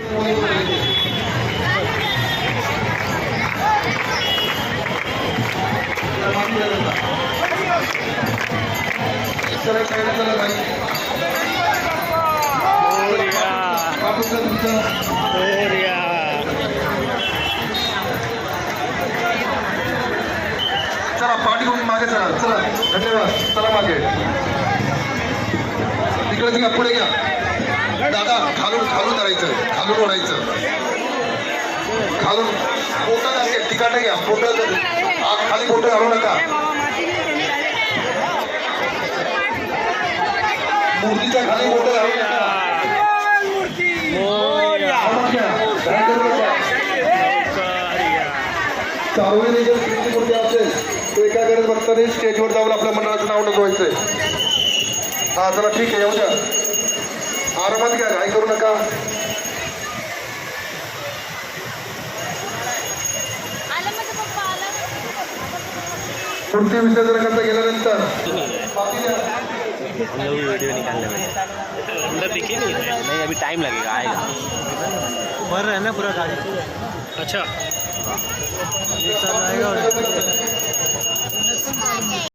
चला पाठी घेऊन मागे चला. चला धन्यवाद. चला मागे तिकडे घ्या, पुढे घ्या दादा. खालून खालून धरायचं, खालून ओढायचं, खालून पोटं घालते. तिकाट घ्या, पोटं खाली पोटं घालू नका. मूर्तीच्या खाली पोटं घालू नका. चारोळी जर तुमची मूर्ती असेल तर एका गरज बघताना स्टेजवर जाऊन आपल्या मंडळाचं नाव नोंदवायचंय. हा चला ठीक आहे, येऊ द्या. आरामात घ्या, घाई करू नका. मूर्ती विसर्जनाकरता गेल्यानंतर वीडियो निकालने में अंदर दिखे नहीं, अभी टाइम लगेगा, आएगा. भर रहा है ना पूरा गाड़ी. अच्छा एक साथ आएगा.